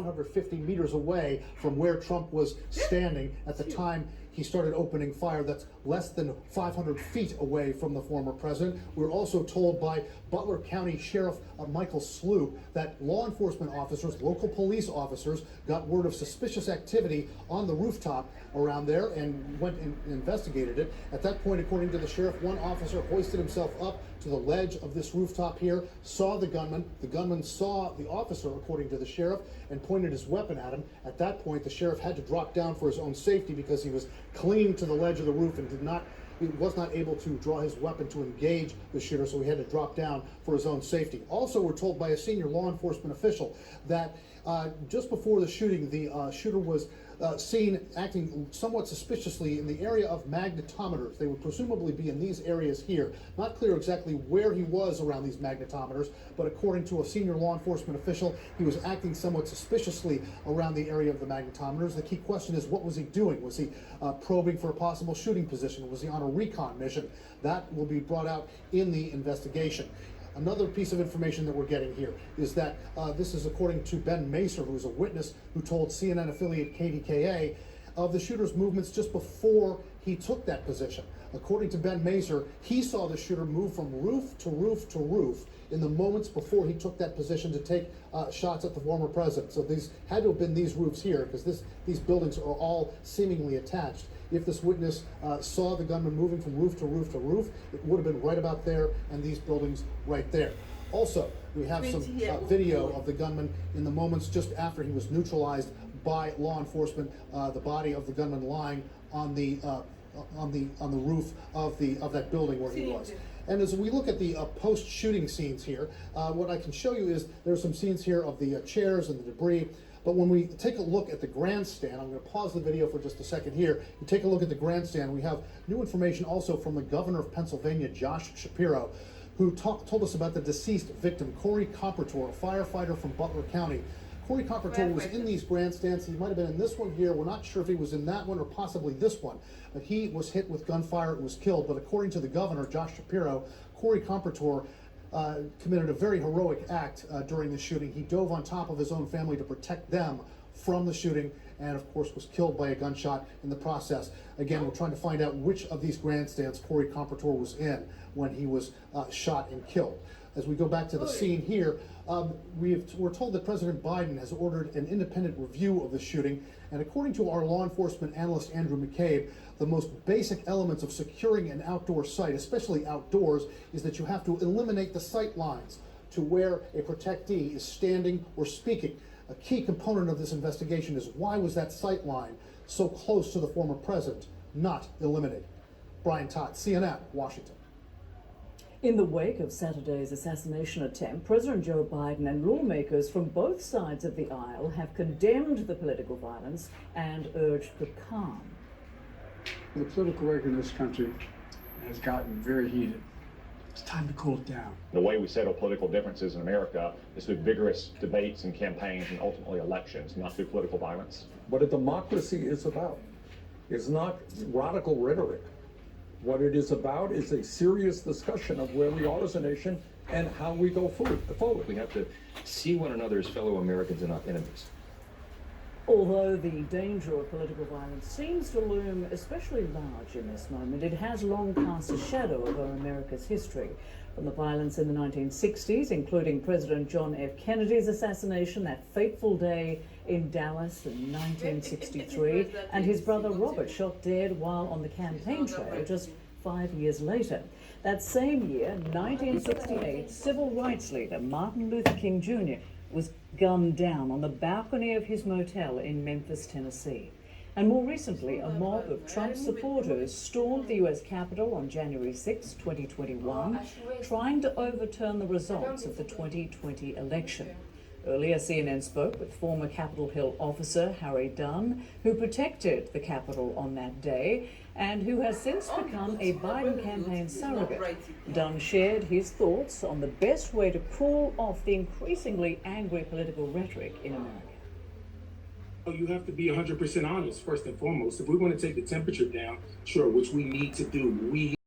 150 meters away from where Trump was standing at the time he started opening fire. That's less than 500 feet away from the former president. We're also told by Butler County Sheriff Michael Sloop that law enforcement officers, local police officers, got word of suspicious activity on the rooftop around there and went and investigated it. At that point, according to the sheriff, one officer hoisted himself up to the ledge of this rooftop here, saw the gunman. The gunman saw the officer, according to the sheriff, and pointed his weapon at him. At that point, the sheriff had to drop down for his own safety because he was clinging to the ledge of the roof and he was not able to draw his weapon to engage the shooter, so he had to drop down for his own safety. Also, we're told by a senior law enforcement official that just before the shooting, the shooter was seen acting somewhat suspiciously in the area of magnetometers. They would presumably be in these areas here. Not clear exactly where he was around these magnetometers, but according to a senior law enforcement official, he was acting somewhat suspiciously around the area of the magnetometers. The key question is, what was he doing? Was he probing for a possible shooting position? Was he on a recon mission? That will be brought out in the investigation. Another piece of information that we're getting here is that this is according to Ben Macer, who is a witness who told CNN affiliate KDKA of the shooter's movements just before he took that position. According to Ben Macer, he saw the shooter move from roof to roof to roof in the moments before he took that position to take shots at the former president. So these had to have been these roofs here, because these buildings are all seemingly attached. If this witness saw the gunman moving from roof to roof to roof, it would have been right about there, and these buildings right there. Also, we have some video of the gunman in the moments just after he was neutralized by law enforcement. The body of the gunman lying on the roof of that building where he was. And as we look at the post-shooting scenes here, what I can show you is there's some scenes here of the chairs and the debris. But when we take a look at the grandstand, I'm going to pause the video for just a second here. You take a look at the grandstand. We have new information also from the governor of Pennsylvania, Josh Shapiro, who told us about the deceased victim, Corey Compertor, a firefighter from Butler County. Corey Compertor was in these grandstands. He might have been in this one here. We're not sure if he was in that one or possibly this one, but he was hit with gunfire and was killed. But according to the governor, Josh Shapiro, Corey Compertor committed a very heroic act during the shooting. He dove on top of his own family to protect them from the shooting, and of course was killed by a gunshot in the process. Again, we're trying to find out which of these grandstands Corey Compertor was in when he was shot and killed. As we go back to the scene here, we're told that President Biden has ordered an independent review of the shooting, and according to our law enforcement analyst Andrew McCabe, the most basic elements of securing an outdoor site, especially outdoors, is that you have to eliminate the sight lines to where a protectee is standing or speaking. A key component of this investigation is, why was that sight line so close to the former president not eliminated? Brian Todd, CNN, Washington. In the wake of Saturday's assassination attempt, President Joe Biden and lawmakers from both sides of the aisle have condemned the political violence and urged the calm. The political record in this country has gotten very heated. It's time to cool it down. The way we settle political differences in America is through vigorous debates and campaigns and ultimately elections, not through political violence. What a democracy is about is not radical rhetoric. What it is about is a serious discussion of where we are as a nation and how we go forward. We have to see one another as fellow Americans and not enemies. Although the danger of political violence seems to loom especially large in this moment, it has long cast a shadow over America's history. From the violence in the 1960s, including President John F. Kennedy's assassination that fateful day in Dallas in 1963, and his brother Robert shot dead while on the campaign trail just 5 years later. That same year, 1968, civil rights leader Martin Luther King Jr. was gunned down on the balcony of his motel in Memphis, Tennessee. And more recently, a mob of Trump supporters stormed the U.S. Capitol on January 6, 2021, trying to overturn the results of the 2020 election. Earlier, CNN spoke with former Capitol Hill officer Harry Dunn, who protected the Capitol on that day and who has since become a Biden campaign surrogate. Dunn shared his thoughts on the best way to cool off the increasingly angry political rhetoric in America. You have to be 100% honest, first and foremost. If we want to take the temperature down, sure, which we need to do, we